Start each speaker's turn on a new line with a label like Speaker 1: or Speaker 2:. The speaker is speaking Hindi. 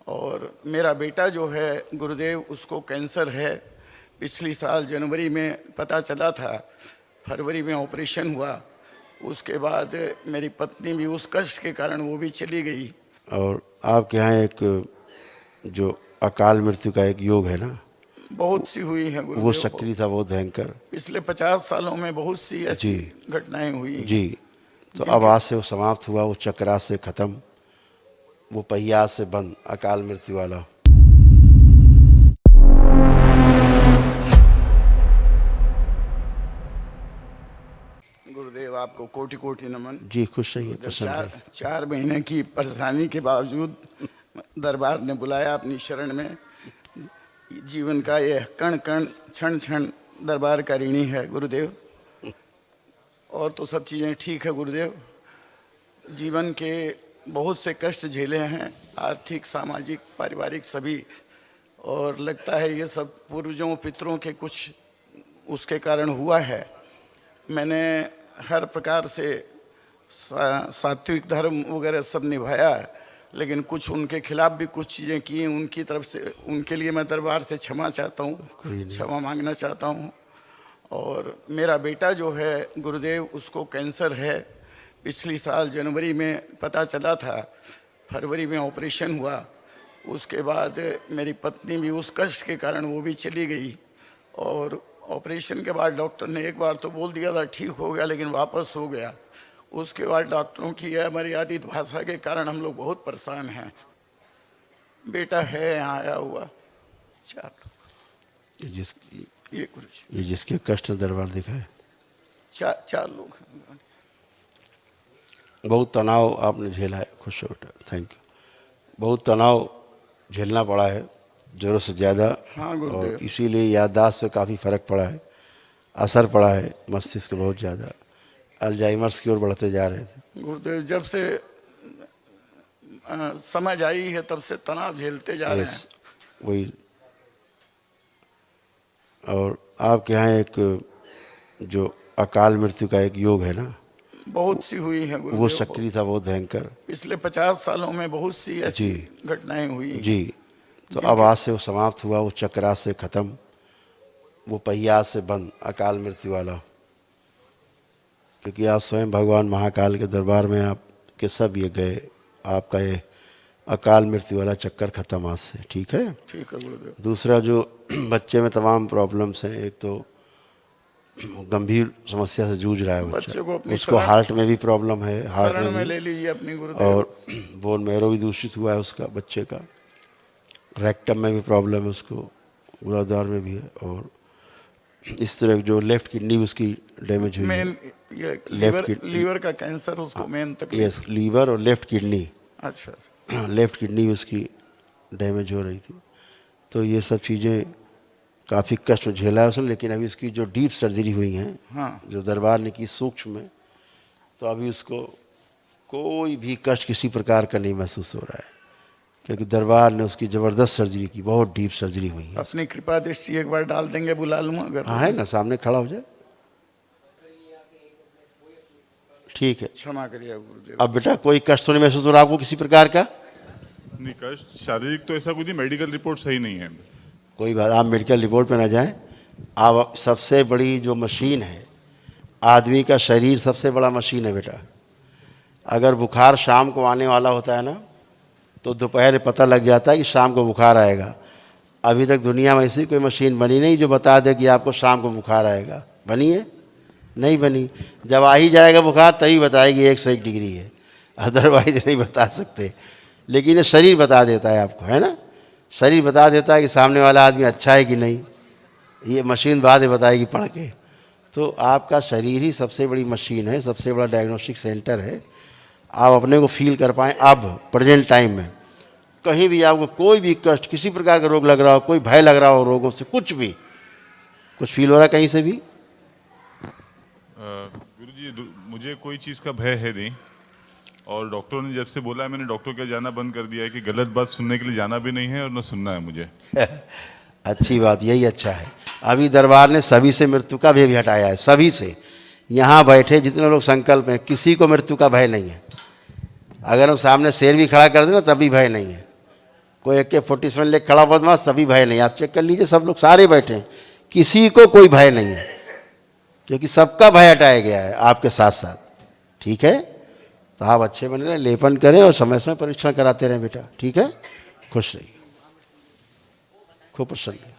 Speaker 1: और मेरा बेटा जो है गुरुदेव, उसको कैंसर है। पिछली साल जनवरी में पता चला था, फरवरी में ऑपरेशन हुआ। उसके बाद मेरी पत्नी भी उस कष्ट के कारण वो भी चली गई।
Speaker 2: और आपके यहाँ एक जो अकाल मृत्यु का एक योग है ना,
Speaker 1: बहुत सी हुई है
Speaker 2: वो
Speaker 1: गुरुदेव।
Speaker 2: सक्रिय था, बहुत भयंकर।
Speaker 1: पिछले 50 सालों में बहुत सी ऐसी घटनाएं हुई हैं।
Speaker 2: जी, तो अब आज से वो समाप्त हुआ, वो चक्र आज से खत्म, वो पहिया आज से बंद, अकाल मृत्यु वाला।
Speaker 1: गुरुदेव आपको कोटि कोटि नमन।
Speaker 2: जी, खुश रहिए, प्रसन्न रहिए।
Speaker 1: 4 महीने की परेशानी के बावजूद दरबार ने बुलाया अपनी शरण में। जीवन का यह कण कण क्षण क्षण दरबार का ऋणी है गुरुदेव। और तो सब चीज़ें ठीक है गुरुदेव। जीवन के बहुत से कष्ट झेले हैं, आर्थिक, सामाजिक, पारिवारिक सभी। और लगता है ये सब पूर्वजों पितरों के कुछ उसके कारण हुआ है। मैंने हर प्रकार से सात्विक धर्म वगैरह सब निभाया, लेकिन कुछ उनके खिलाफ भी कुछ चीज़ें की। उनकी तरफ से, उनके लिए मैं दरबार से क्षमा चाहता हूँ, क्षमा मांगना चाहता हूँ। और मेरा बेटा जो है गुरुदेव, उसको कैंसर है। पिछली साल जनवरी में पता चला था, फरवरी में ऑपरेशन हुआ। उसके बाद मेरी पत्नी भी उस कष्ट के कारण वो भी चली गई। और ऑपरेशन के बाद डॉक्टर ने एक बार तो बोल दिया था ठीक हो गया, लेकिन वापस हो गया। उसके बाद डॉक्टरों की अमर्यादित भाषा के कारण हम लोग बहुत परेशान हैं। बेटा है यहाँ आया हुआ 4 लोग।
Speaker 2: ये जिसके कष्ट दरबार दिखाए,
Speaker 1: 4 लोग हैं।
Speaker 2: बहुत तनाव आपने झेला है। खुश हो बेटा, थैंक यू। बहुत तनाव झेलना पड़ा है, ज़रूरत से ज़्यादा।
Speaker 1: हाँ
Speaker 2: और इसीलिए याददाश्त पे काफ़ी फ़र्क पड़ा है, असर पड़ा है मस्तिष्क बहुत ज़्यादा। अल्जाइमर्स की ओर बढ़ते जा रहे थे
Speaker 1: गुरुदेव। जब से समझ आई है तब से तनाव झेलते जा रहे हैं।
Speaker 2: वही। और आपके यहाँ एक जो अकाल मृत्यु का एक योग है ना,
Speaker 1: बहुत सी हुई है गुरुदेव।
Speaker 2: वो सक्रिय था, बहुत भयंकर।
Speaker 1: पिछले 50 सालों में बहुत सी ऐसी घटनाएं हुई।
Speaker 2: जी, तो अब आज से वो समाप्त हुआ, वो चक्र आज से खत्म, वो पहिया आज से बंद, अकाल मृत्यु वाला। क्योंकि आप स्वयं भगवान महाकाल के दरबार में आपके सब ये गए, आपका ये अकाल मृत्यु वाला चक्कर खत्म आज से। ठीक है,
Speaker 1: ठीक है गुरुदेव।
Speaker 2: दूसरा जो बच्चे में तमाम प्रॉब्लम्स हैं, एक तो गंभीर समस्या से जूझ रहा है बच्चा, उसको हार्ट में भी प्रॉब्लम है, हार्ट में
Speaker 1: ले लीजिए अपनी गुरुदेव।
Speaker 2: और बोन मैरो भी दूषित हुआ है उसका, बच्चे का। रेक्टम में भी प्रॉब्लम है उसको, गुदाद्वार में भी है। और इस तरह जो लेफ्ट किडनी उसकी डैमेज हुई है।
Speaker 1: लीवर का कैंसर उसको मेन तकलीफ।
Speaker 2: यस, लीवर और लेफ्ट किडनी।
Speaker 1: अच्छा।
Speaker 2: लेफ्ट किडनी उसकी डैमेज हो रही थी। तो ये सब चीज़ें काफ़ी कष्ट झेला है उसने। लेकिन अभी उसकी जो डीप सर्जरी हुई हैं, जो दरबार ने की सूक्ष्म में, तो अभी उसको कोई भी कष्ट किसी प्रकार का नहीं महसूस हो रहा है, क्योंकि दरबार ने उसकी ज़बरदस्त सर्जरी की, बहुत डीप सर्जरी हुई है।
Speaker 1: अपनी कृपा दृष्टि एक बार डाल देंगे, बुला लूँ अगर।
Speaker 2: हाँ, है ना, सामने खड़ा हो जाए। ठीक है,
Speaker 1: क्षमा करिए गुरुदेव।
Speaker 2: अब बेटा कोई कष्ट तो नहीं महसूस हो रहा आपको किसी प्रकार का?
Speaker 3: नहीं, कष्ट शारीरिक तो ऐसा कुछ नहीं, मेडिकल रिपोर्ट सही नहीं है।
Speaker 2: कोई बात, आप मेडिकल रिपोर्ट पे ना जाएं। आप सबसे बड़ी जो मशीन है, आदमी का शरीर सबसे बड़ा मशीन है बेटा। अगर बुखार शाम को आने वाला होता है ना, तो दोपहर में पता लग जाता है कि शाम को बुखार आएगा। अभी तक दुनिया में ऐसी कोई मशीन बनी नहीं जो बता दे कि आपको शाम को बुखार आएगा। बनी है? नहीं बनी। जब आ ही जाएगा बुखार तभी बताएगी 101 डिग्री है, अदरवाइज नहीं बता सकते। लेकिन ये शरीर बता देता है आपको, है ना, शरीर बता देता है कि सामने वाला आदमी अच्छा है कि नहीं। ये मशीन बाद में बताएगी पढ़ के। तो आपका शरीर ही सबसे बड़ी मशीन है, सबसे बड़ा डायग्नोस्टिक सेंटर है। आप अपने को फील कर पाएँ अब प्रेजेंट टाइम में। कहीं भी आपको कोई भी कष्ट, किसी प्रकार का रोग लग रहा हो, कोई भय लग रहा हो रोगों से, कुछ भी, कुछ फील हो रहा है कहीं से भी?
Speaker 3: गुरुजी, मुझे कोई चीज़ का भय है नहीं। और डॉक्टरों ने जब से बोला है, मैंने डॉक्टर के जाना बंद कर दिया है कि गलत बात सुनने के लिए जाना भी नहीं है और न सुनना है मुझे।
Speaker 2: अच्छी बात, यही अच्छा है। अभी दरबार ने सभी से मृत्यु का भय भी हटाया है, सभी से। यहाँ बैठे जितने लोग संकल्प हैं, किसी को मृत्यु का भय नहीं है। अगर हम सामने शेर भी खड़ा कर दें ना, तब भी भय नहीं है। कोई AK-47 ले खड़ा बदमाश तभी भय नहीं। आप चेक कर लीजिए, सब लोग सारे बैठे हैं, किसी को कोई भय नहीं है, क्योंकि सबका भय हटाया गया है आपके साथ साथ। ठीक है, तो आप अच्छे बने रहें, लेपन करें और समय समय परीक्षण कराते रहें बेटा। ठीक है, खुश रहिए, खूब प्रसन्न रहिए।